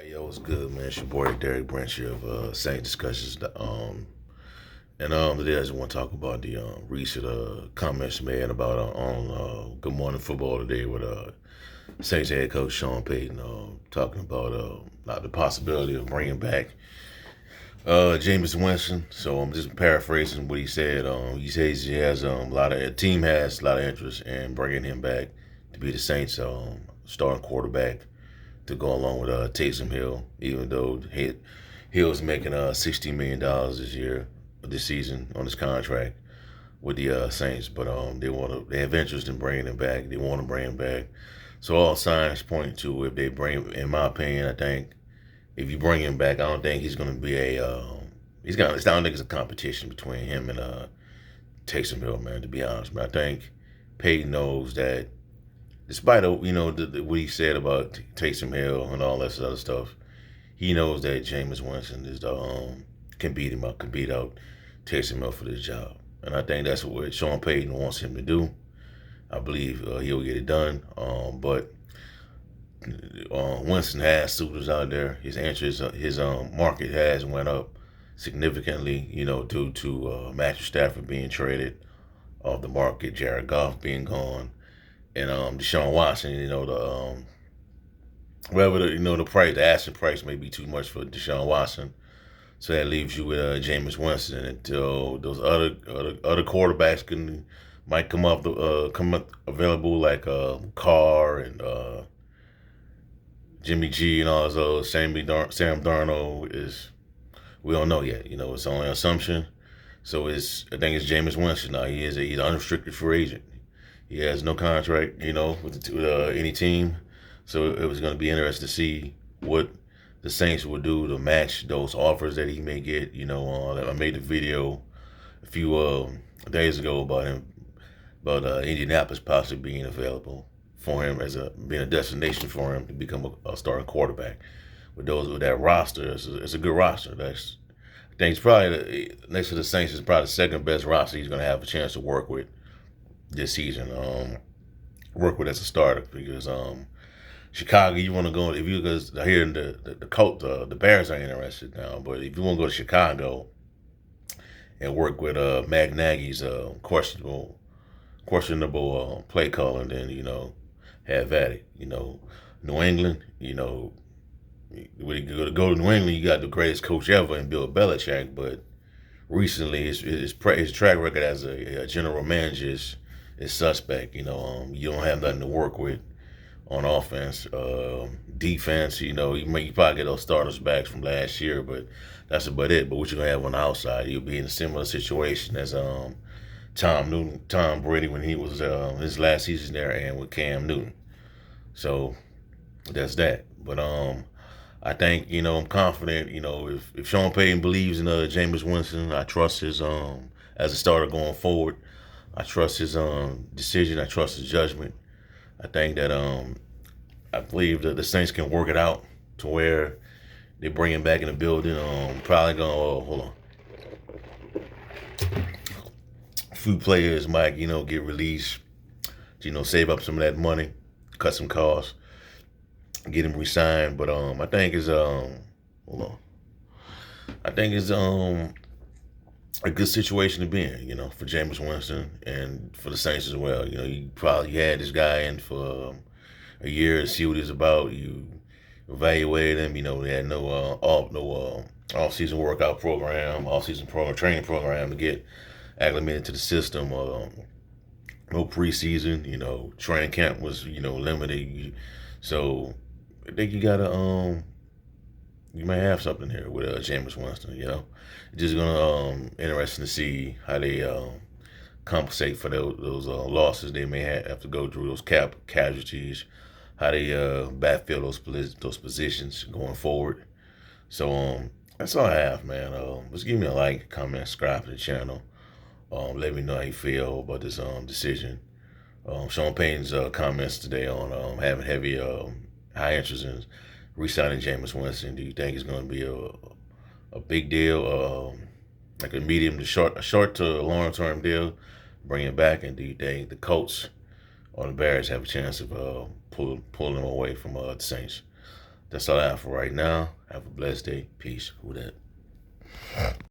Hey, yo, what's good, man? It's your boy Derek Branch here of Saint Discussions. Today I just want to talk about the recent comments made about on Good Morning Football today with Saints head coach Sean Payton talking about the possibility of bringing back Jameis Winston. So I'm just paraphrasing what he said. He says he has a lot of team has a lot of interest in bringing him back to be the Saints starting quarterback to go along with Taysom Hill, even though Hill's making $60 million this season on his contract with the Saints. But they have interest in bringing him back. They want to bring him back. So all signs point to if they bring, in my opinion, I think if you bring him back, I don't think he's going to be I don't think it's a competition between him and Taysom Hill, man. To be honest, man, I think Peyton knows that despite what he said about Taysom Hill and all that other stuff, he knows that Jameis Winston is the can beat him up, can beat out Taysom Hill for this job, and I think that's what Sean Payton wants him to do. I believe he'll get it done. But Winston has suitors out there. His interest, his market has went up significantly. Due to Matthew Stafford being traded off the market, Jared Goff being gone, and Deshaun Watson. The price, the asking price may be too much for Deshaun Watson. So that leaves you with Jameis Winston until those other quarterbacks might come up available like Carr and Jimmy G and all those other Sam Darnold is we don't know yet. It's only an assumption. So I think it's Jameis Winston now. He's an unrestricted free agent. He has no contract, with any team. So it was going to be interesting to see what the Saints would do to match those offers that he may get. I made a video a few days ago about Indianapolis possibly being available for him being a destination for him to become a starting quarterback. With that roster, it's a good roster. I think it's probably next to the Saints is probably the second best roster he's going to have a chance to work with this season. Work with as a starter because Chicago, you want to go if you because I hear the Bears are interested now, but if you want to go to Chicago and work with Matt Nagy's questionable play calling, then have at it. New England, when you go to New England, you got the greatest coach ever in Bill Belichick, but recently his track record as a general manager is suspect. You don't have nothing to work with on offense. Defense, you probably get those starters back from last year, but that's about it. But what you're gonna have on the outside, you'll be in a similar situation as Tom Brady when he was his last season there, and with Cam Newton. So that's that. But I think I'm confident. If Sean Payton believes in Jameis Winston, I trust his as a starter going forward. I trust his decision. I trust his judgment. I think that I believe that the Saints can work it out to where they bring him back in the building. Probably gonna hold on. A few players might get released. Save up some of that money, cut some costs, get him re-signed. But I think it's hold on. I think it's a good situation to be in, for Jameis Winston and for the Saints as well. You probably had this guy in for a year to see what he's about. You evaluated him. They had no off-season workout program, off-season training program to get acclimated to the system. No preseason. Training camp was limited. So I think you might have something here with Jameis Winston. It's just gonna interesting to see how they compensate for those losses they may have to go through, those cap casualties, how they backfill those positions going forward. So that's all I have, man. Just give me a like, comment, subscribe to the channel. Let me know how you feel about this decision. Sean Payton's comments today on having heavy high interest in re-signing Jameis Winston. Do you think it's going to be a big deal, like a medium to short to long term deal, bring it back? And do you think the Colts or the Bears have a chance of pulling them away from the Saints? That's all I have for right now. Have a blessed day. Peace. Who that?